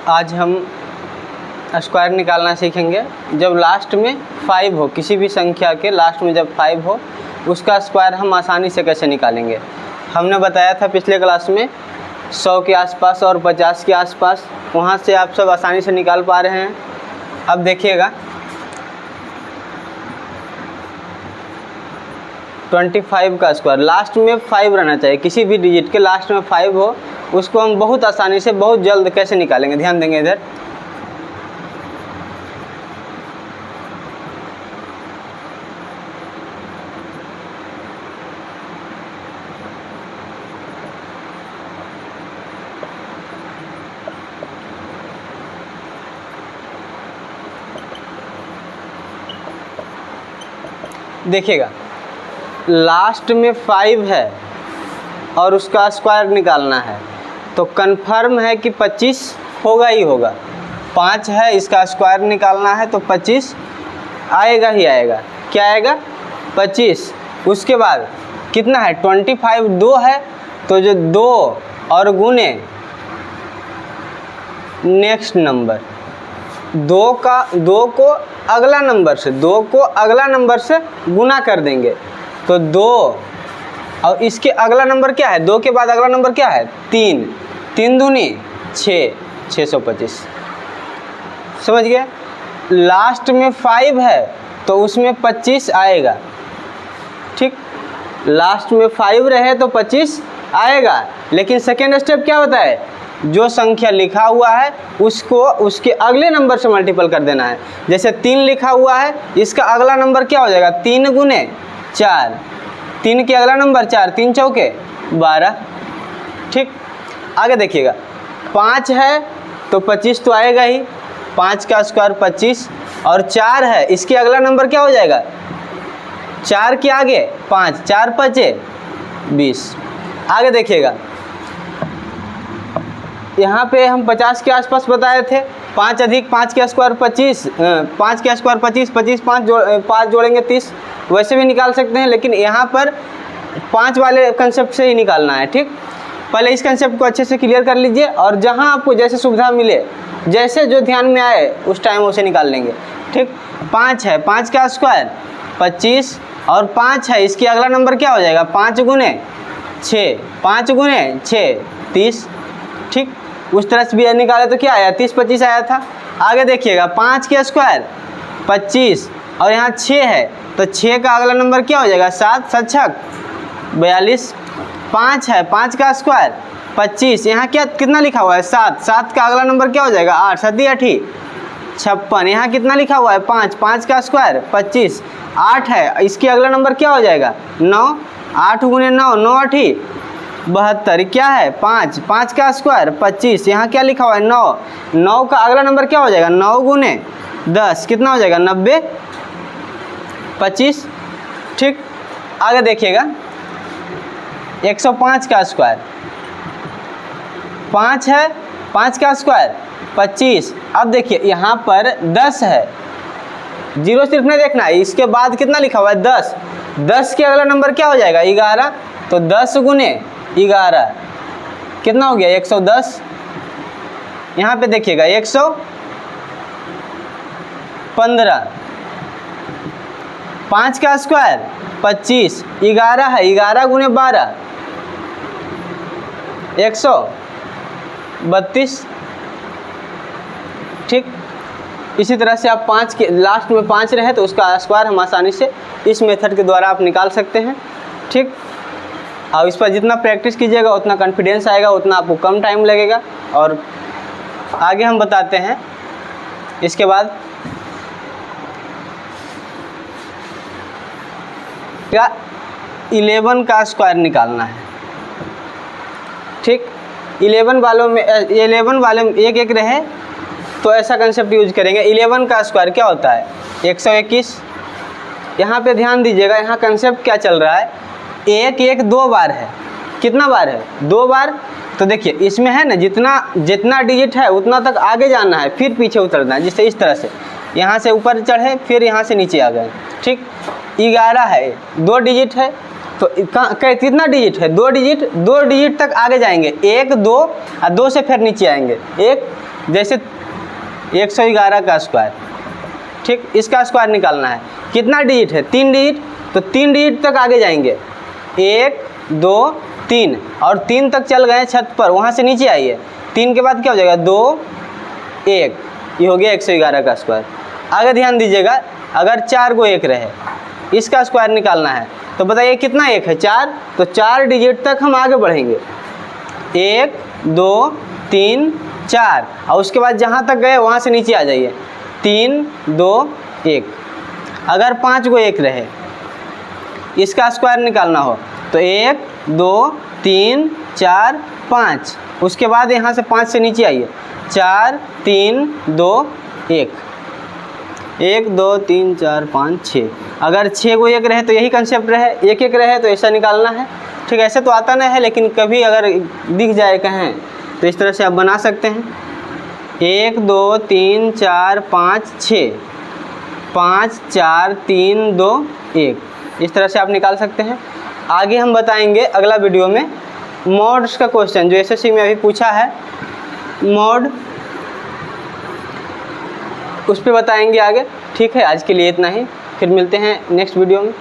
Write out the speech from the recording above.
आज हम स्क्वायर निकालना सीखेंगे। जब लास्ट में 5 हो, किसी भी संख्या के लास्ट में जब 5 हो, उसका स्क्वायर हम आसानी से कैसे निकालेंगे। हमने बताया था पिछले क्लास में 100 के आसपास और 50 के आसपास, वहाँ से आप सब आसानी से निकाल पा रहे हैं। अब देखिएगा 25 का स्क्वायर, लास्ट में 5 रहना चाहिए, किसी भी डिजिट के लास्ट में 5 हो, उसको हम बहुत आसानी से बहुत जल्द कैसे निकालेंगे, ध्यान देंगे इधर। देखिएगा लास्ट में 5 है और उसका स्क्वायर निकालना है, तो कंफर्म है कि 25 होगा ही होगा। 5 है, इसका स्क्वायर निकालना है तो 25 आएगा ही आएगा। क्या आएगा? 25। उसके बाद कितना है? 25 2 है, तो जो 2 और गुने नेक्स्ट नंबर 2 को अगला नंबर से गुना कर देंगे, तो 2 और इसके अगला नंबर क्या है? 2 के बाद अगला नंबर क्या है? 3। 3 दूनी 6, 625। समझ गए? लास्ट में 5 है तो उसमें 25 आएगा। ठीक, लास्ट में 5 रहे तो 25 आएगा। लेकिन सेकेंड स्टेप क्या होता है? जो संख्या लिखा हुआ है उसको उसके अगले नंबर से मल्टीपल कर देना है। जैसे 3 लिखा हुआ है, इसका अगला नंबर क्या हो जाएगा? 3 गुने 4, 3 के अगला नंबर 4, 3 चौके 12। ठीक, आगे देखिएगा 5 है तो 25 तो आएगा ही, 5 का स्क्वायर 25, और 4 है, इसके अगला नंबर क्या हो जाएगा? 4 के आगे 5, 4 5 20। आगे देखिएगा यहाँ पे हम 50 के आसपास बताए थे। 5 अधिक 5 के स्क्वायर 25, 5 के स्क्वायर 25, 25 5 जोड़ेंगे 30। वैसे भी निकाल सकते हैं, लेकिन यहाँ पर 5 वाले कंसेप्ट से ही निकालना है। ठीक, पहले इस कंसेप्ट को अच्छे से क्लियर कर लीजिए, और जहाँ आपको जैसे सुविधा मिले, जैसे जो ध्यान में आए उस टाइम उसे निकाल लेंगे। ठीक, 5 है, 5 का स्क्वायर 25 और 5 है, इसके अगला नंबर क्या हो जाएगा? 5 गुने 6, 5 गुने 6 30। ठीक, उस तरह से भी निकाले तो क्या आया? 30 25 आया था। आगे देखिएगा 5 के स्क्वायर 25 और यहाँ 6 है, तो 6 का अगला नंबर क्या हो जाएगा? 7, 7 छक 42। 5 है, 5 का स्क्वायर 25, यहाँ क्या कितना लिखा हुआ है? 7, 7 का अगला नंबर क्या हो जाएगा? 8, 7 8 56। यहाँ कितना लिखा हुआ है? 5, 5 का स्क्वायर 25, 8 है, इसके अगला नंबर क्या हो जाएगा? 9, 8 गुने 9, 9 8 72। क्या है? 5, 5 का स्क्वायर 25, यहाँ क्या लिखा हुआ है? 9, 9 का अगला नंबर क्या हो जाएगा? 9 गुने 10 कितना हो जाएगा? 90 25। ठीक, आगे देखिएगा 105 का स्क्वायर 5 है, 5 का स्क्वायर 25। अब देखिए यहाँ पर 10 है, 0 सिर्फ नहीं देखना है, इसके बाद कितना लिखा हुआ है? 10, 10 के अगला नंबर क्या हो जाएगा? 11, तो 10 गुने 11 कितना हो गया? 110। यहाँ पे देखिएगा 115, 5 का स्क्वायर 25, 11 है, 11 गुने 12 132। ठीक, इसी तरह से आप 5 के लास्ट में 5 रहे तो उसका स्क्वायर हम आसानी से इस मेथड के द्वारा आप निकाल सकते हैं। ठीक, और इस पर जितना प्रैक्टिस कीजिएगा उतना कॉन्फिडेंस आएगा, उतना आपको कम टाइम लगेगा। और आगे हम बताते हैं इसके बाद क्या 11 का स्क्वायर निकालना है। ठीक, 11 वाले में एक एक रहे तो ऐसा कंसेप्ट यूज करेंगे। 11 का स्क्वायर क्या होता है? 121। यहाँ पे ध्यान दीजिएगा, यहाँ कंसेप्ट क्या चल रहा है? 1 1 2 बार है। कितना बार है? 2 बार। तो देखिए इसमें है ना, जितना डिजिट है उतना तक आगे जाना है, फिर पीछे उतरना है। जिससे इस तरह से यहाँ से ऊपर चढ़े, फिर यहाँ से नीचे आ गए। ठीक, 11 है, 2 डिजिट है, तो कितना डिजिट है? 2 डिजिट तक आगे जाएंगे, 1 2 और 2 से फिर नीचे आएंगे, 1 जैसे 111 का स्क्वायर, ठीक, इसका स्क्वायर निकालना है। कितना डिजिट है? 3 डिजिट, तो 3 डिजिट तक आगे जाएंगे, 1 2 3, और 3 तक चल गए छत पर, वहाँ से नीचे आइए, 3 के बाद क्या हो जाएगा? 2 1, ये हो गया 111 का स्क्वायर। आगे ध्यान दीजिएगा, अगर 4 को 1 रहे, इसका स्क्वायर निकालना है, तो बताइए कितना 1 है? 4, तो 4 डिजिट तक हम आगे बढ़ेंगे, 1 2 3 4, और उसके बाद जहाँ तक गए वहाँ से नीचे आ जाइए, 3 2 1। अगर 5 को 1 रहे, इसका स्क्वायर निकालना हो, तो 1 2 3 4 5, उसके बाद यहाँ से 5 से नीचे आइए, 4 3 2 1, 1 2 3 4 5 6। अगर 6 को 1 रहे तो यही कंसेप्ट रहे, 1 1 रहे तो ऐसा निकालना है, ठीक है। ऐसे तो आता नहीं है, लेकिन कभी अगर दिख जाए कहें तो इस तरह से आप बना सकते हैं, 1 2 3 4 5 6, 5 4 3 2 1, इस तरह से आप निकाल सकते हैं। आगे हम बताएंगे अगला वीडियो में मॉड्स का क्वेश्चन, जो एसएससी में अभी पूछा है, मॉड, उस पर बताएंगे आगे, ठीक है। आज के लिए इतना ही, फिर मिलते हैं नेक्स्ट वीडियो में।